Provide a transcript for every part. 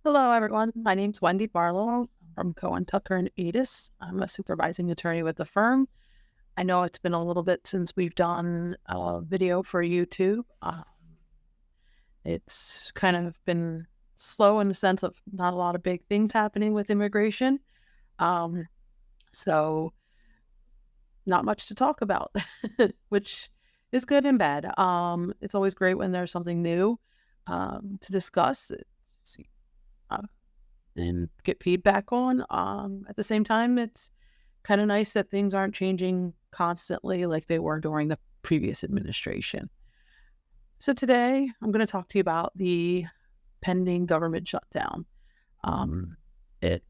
Hello, everyone. My name's Wendy Barlow from Cohen Tucker and Adis. I'm a supervising attorney with the firm. I know it's been a little bit since we've done a video for YouTube. It's kind of been slow in the sense of not a lot of big things happening with immigration. Um, so not much to talk about, which is good and bad. It's always great when there's something new to discuss. Uh, and get feedback on. At the same time, it's kind of nice that things aren't changing constantly like they were during the previous administration. So today, I'm going to talk to you about the pending government shutdown. It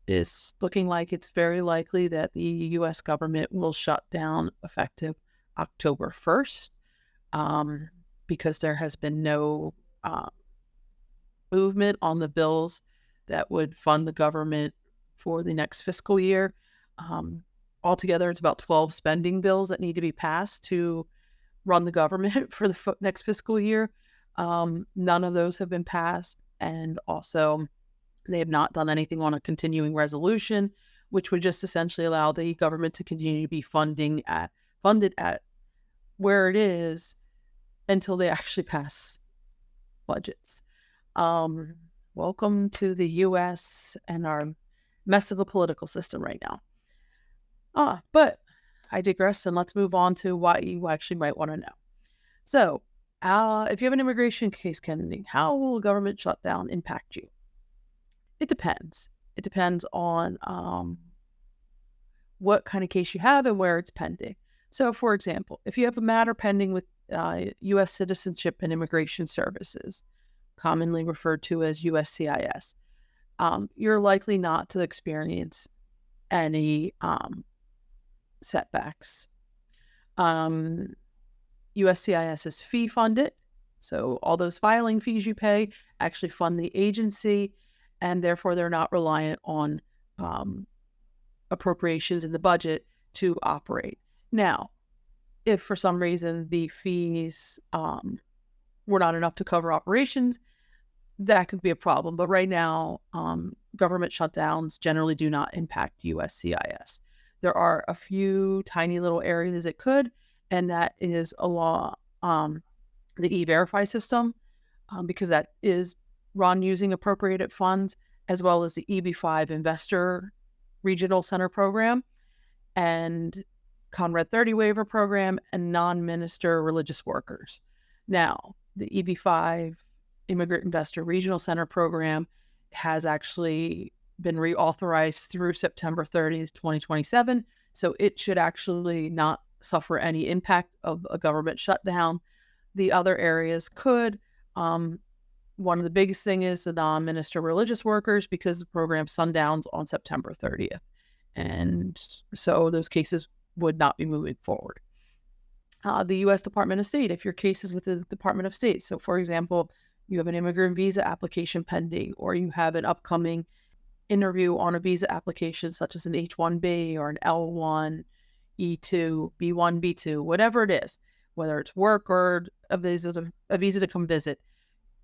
is looking like it's very likely that the U.S. government will shut down effective October 1st because there has been no movement on the bills that would fund the government for the next fiscal year. Altogether, it's about 12 spending bills that need to be passed to run the government for the next fiscal year. None of those have been passed. And also, they have not done anything on a continuing resolution, which would just essentially allow the government to continue to be funded at where it is until they actually pass budgets. Welcome to the U.S. and our mess of a political system right now. But I digress, and let's move on to what you actually might want to know. So, if you have an immigration case pending, how will a government shutdown impact you? It depends. It depends on what kind of case you have and where it's pending. So, for example, if you have a matter pending with U.S. Citizenship and Immigration Services, commonly referred to as USCIS, you're likely not to experience any setbacks. USCIS is fee funded, so all those filing fees you pay actually fund the agency, and therefore they're not reliant on appropriations in the budget to operate. Now, if for some reason the fees were not enough to cover operations, that could be a problem. But right now, government shutdowns generally do not impact USCIS. There are a few tiny little areas it could, and that is along the E-Verify system, because that is run using appropriated funds, as well as the EB-5 Investor Regional Center Program and Conrad 30 Waiver Program and non-minister religious workers. Now, the EB-5 Immigrant Investor Regional Center Program has actually been reauthorized through September 30th, 2027. So it should actually not suffer any impact of a government shutdown. The other areas could. One of the biggest thing is the non-minister religious workers, because the program sundowns on September 30th. And so those cases would not be moving forward. The U.S. Department of State, if your case is with the Department of State. So, for example, you have an immigrant visa application pending, or you have an upcoming interview on a visa application, such as an H-1B or an L-1, E-2, B-1, B-2, whatever it is, whether it's work or a visa to come visit,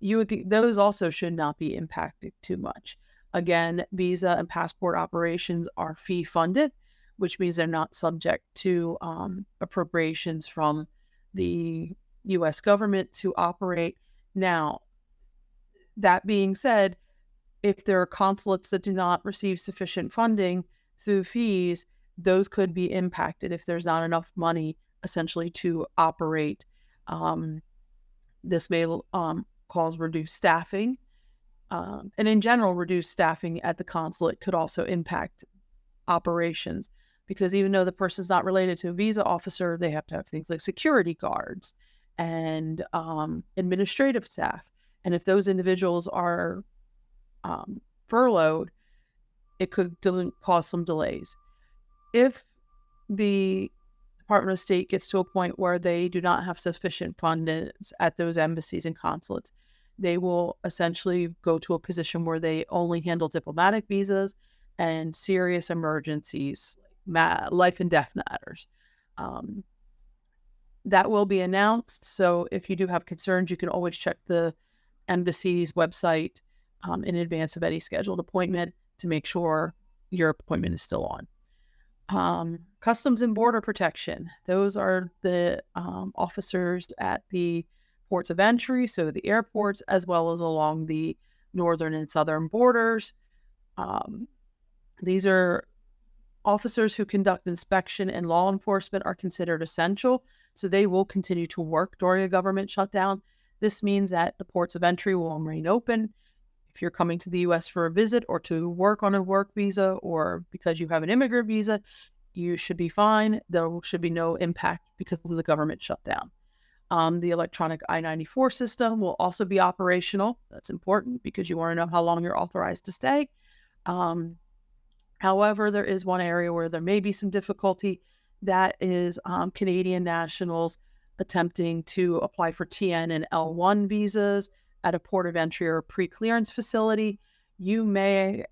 those also should not be impacted too much. Again, visa and passport operations are fee funded, which means they're not subject to appropriations from the U.S. government to operate. Now, that being said, if there are consulates that do not receive sufficient funding through fees, those could be impacted if there's not enough money essentially to operate. This may cause reduced staffing. And in general, reduced staffing at the consulate could also impact operations, because even though the person's not related to a visa officer, they have to have things like security guards and administrative staff. And if those individuals are furloughed, it could cause some delays. If the Department of State gets to a point where they do not have sufficient funds at those embassies and consulates, they will essentially go to a position where they only handle diplomatic visas and serious emergencies, life and death matters. That will be announced. So if you do have concerns, you can always check the embassy's website in advance of any scheduled appointment to make sure your appointment is still on. Customs and Border Protection. Those are the officers at the ports of entry, so the airports, as well as along the northern and southern borders. These are officers who conduct inspection and law enforcement are considered essential, so they will continue to work during a government shutdown. This means that the ports of entry will remain open. If you're coming to the U.S. for a visit or to work on a work visa or because you have an immigrant visa, you should be fine. There should be no impact because of the government shutdown. The electronic I-94 system will also be operational. That's important because you want to know how long you're authorized to stay. However, there is one area where there may be some difficulty. That is Canadian nationals attempting to apply for TN and L1 visas at a port of entry or pre-clearance facility. You may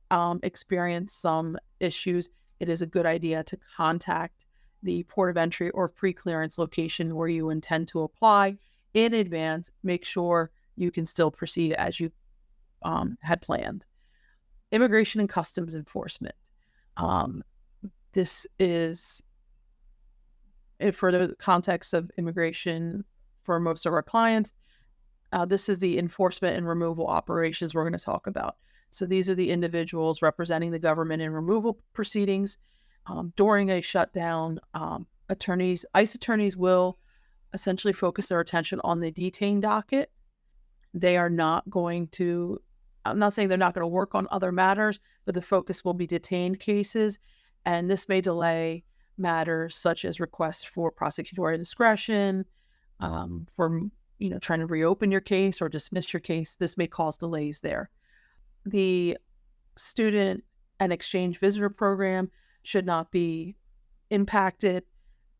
experience some issues. It is a good idea to contact the port of entry or pre-clearance location where you intend to apply in advance. Make sure you can still proceed as you had planned. Immigration and Customs Enforcement. This is, for the context of immigration for most of our clients, this is the enforcement and removal operations we're going to talk about. So these are the individuals representing the government in removal proceedings. During a shutdown, ICE attorneys will essentially focus their attention on the detained docket. They are not going to, I'm not saying they're not going to work on other matters, but the focus will be detained cases. And this may delay matters such as requests for prosecutorial discretion, for trying to reopen your case or dismiss your case. This may cause delays there. The student and exchange visitor program should not be impacted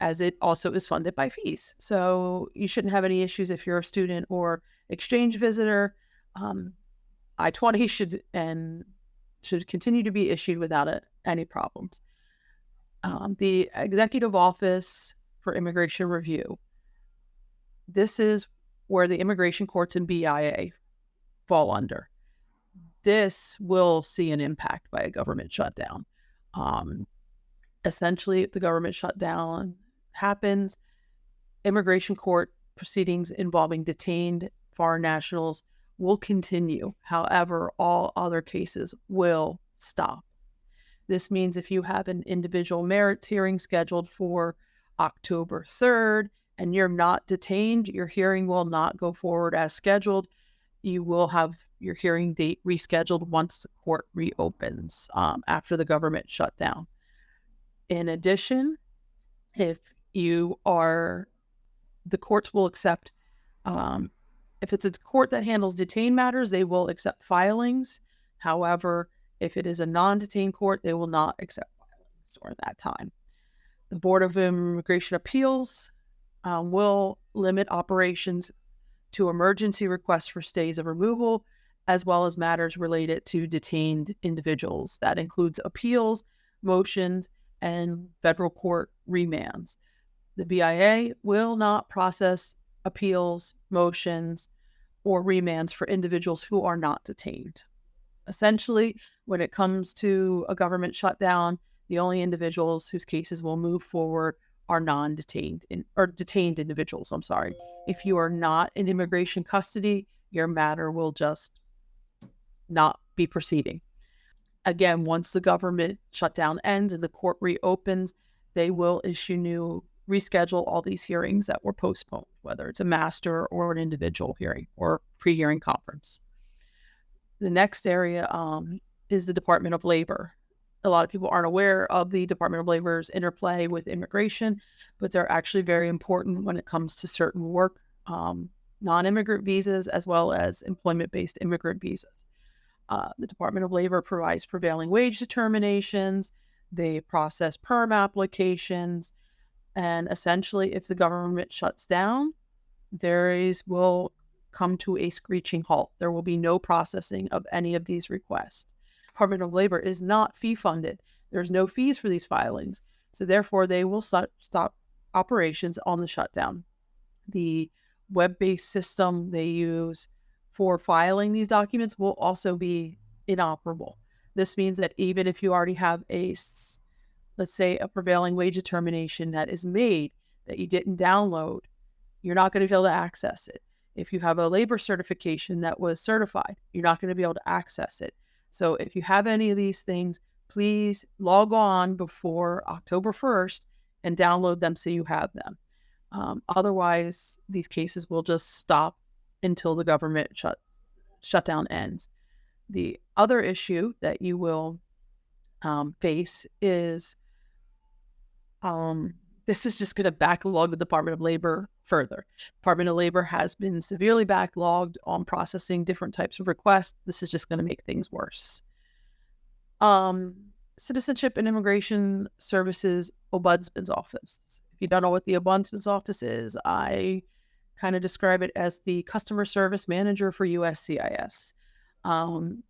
as it also is funded by fees. So you shouldn't have any issues if you're a student or exchange visitor. I-20 should continue to be issued without any problems. The Executive Office for Immigration Review. This is where the immigration courts and BIA fall under. This will see an impact by a government shutdown. Essentially, if the government shutdown happens, immigration court proceedings involving detained foreign nationals will continue. However, all other cases will stop. This means if you have an individual merits hearing scheduled for October 3rd and you're not detained, your hearing will not go forward as scheduled. You will have your hearing date rescheduled once the court reopens after the government shutdown. In addition, if the courts will accept, if it's a court that handles detained matters, they will accept filings. However, if it is a non-detained court, they will not accept filings during that time. The Board of Immigration Appeals will limit operations to emergency requests for stays of removal, as well as matters related to detained individuals. That includes appeals, motions, and federal court remands. The BIA will not process appeals, motions, or remands for individuals who are not detained. Essentially, when it comes to a government shutdown, the only individuals whose cases will move forward are non-detained or detained individuals. I'm sorry. If you are not in immigration custody, your matter will just not be proceeding. Again, once the government shutdown ends and the court reopens, they will reschedule all these hearings that were postponed, whether it's a master or an individual hearing or pre-hearing conference. The next area is the Department of Labor. A lot of people aren't aware of the Department of Labor's interplay with immigration, but they're actually very important when it comes to certain work, non-immigrant visas, as well as employment-based immigrant visas. The Department of Labor provides prevailing wage determinations. They process perm applications. And essentially, if the government shuts down, will come to a screeching halt. There will be no processing of any of these requests. Department of Labor is not fee funded. There's no fees for these filings. So therefore, they will stop operations on the shutdown. The web-based system they use for filing these documents will also be inoperable. This means that even if you already have let's say, a prevailing wage determination that is made that you didn't download, you're not going to be able to access it. If you have a labor certification that was certified, you're not going to be able to access it. So if you have any of these things, please log on before October 1st and download them so you have them. Otherwise, these cases will just stop until the government shutdown ends. The other issue that you will face is this is just going to backlog the Department of Labor further. Department of Labor has been severely backlogged on processing different types of requests. This is just going to make things worse. Citizenship and Immigration Services Ombudsman's Office. If you don't know what the Ombudsman's Office is, I kind of describe it as the customer service manager for USCIS.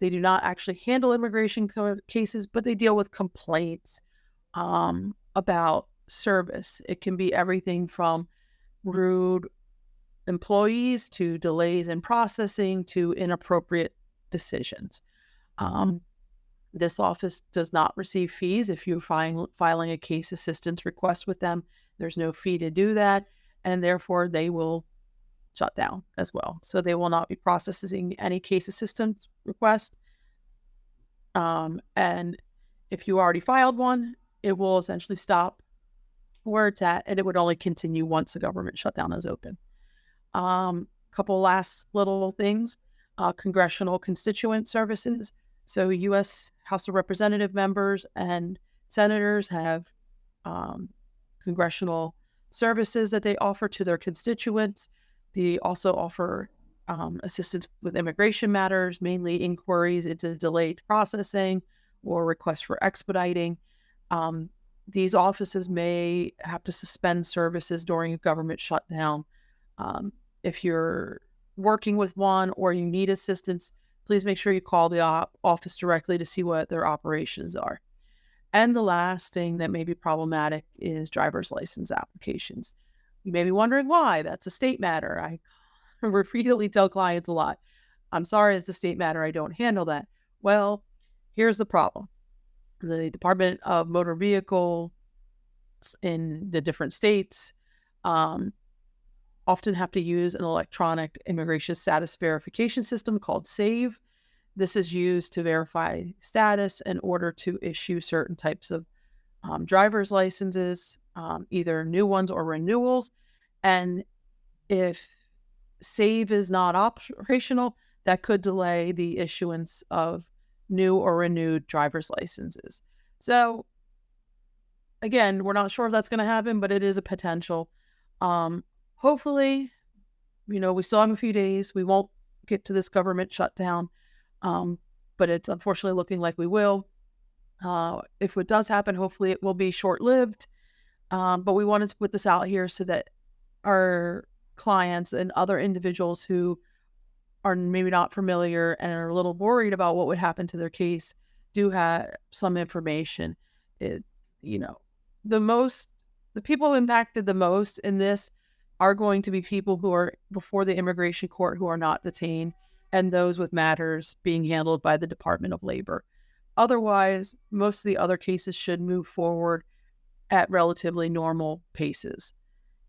They do not actually handle immigration cases, but they deal with complaints about service. It can be everything from rude employees to delays in processing to inappropriate decisions. This office does not receive fees if you're filing a case assistance request with them. There's no fee to do that, and therefore they will shut down as well. So they will not be processing any case assistance request. And if you already filed one, it will essentially stop where it's at, and it would only continue once the government shutdown is open. Couple last little things. Congressional constituent services. So U.S. House of Representative members and senators have congressional services that they offer to their constituents. They also offer assistance with immigration matters, mainly inquiries into delayed processing or requests for expediting. These offices may have to suspend services during a government shutdown. If you're working with one or you need assistance, please make sure you call the office directly to see what their operations are. And the last thing that may be problematic is driver's license applications. You may be wondering why. That's a state matter. I repeatedly tell clients a lot, I'm sorry, it's a state matter. I don't handle that. Well, here's the problem. The Department of Motor Vehicles in the different states often have to use an electronic immigration status verification system called SAVE. This is used to verify status in order to issue certain types of driver's licenses, either new ones or renewals. And if SAVE is not operational, that could delay the issuance of new or renewed driver's licenses. So again, we're not sure if that's going to happen, but it is a potential. Hopefully, we still have a few days. We won't get to this government shutdown, but it's unfortunately looking like we will. If it does happen, hopefully it will be short-lived. But we wanted to put this out here so that our clients and other individuals who are maybe not familiar and are a little worried about what would happen to their case do have some information. The people impacted the most in this are going to be people who are before the immigration court who are not detained, and those with matters being handled by the Department of Labor. Otherwise, most of the other cases should move forward at relatively normal paces.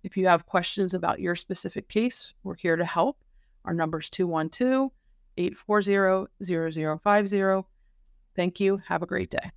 If you have questions about your specific case, we're here to help. Our number is 212-840-0050. Thank you. Have a great day.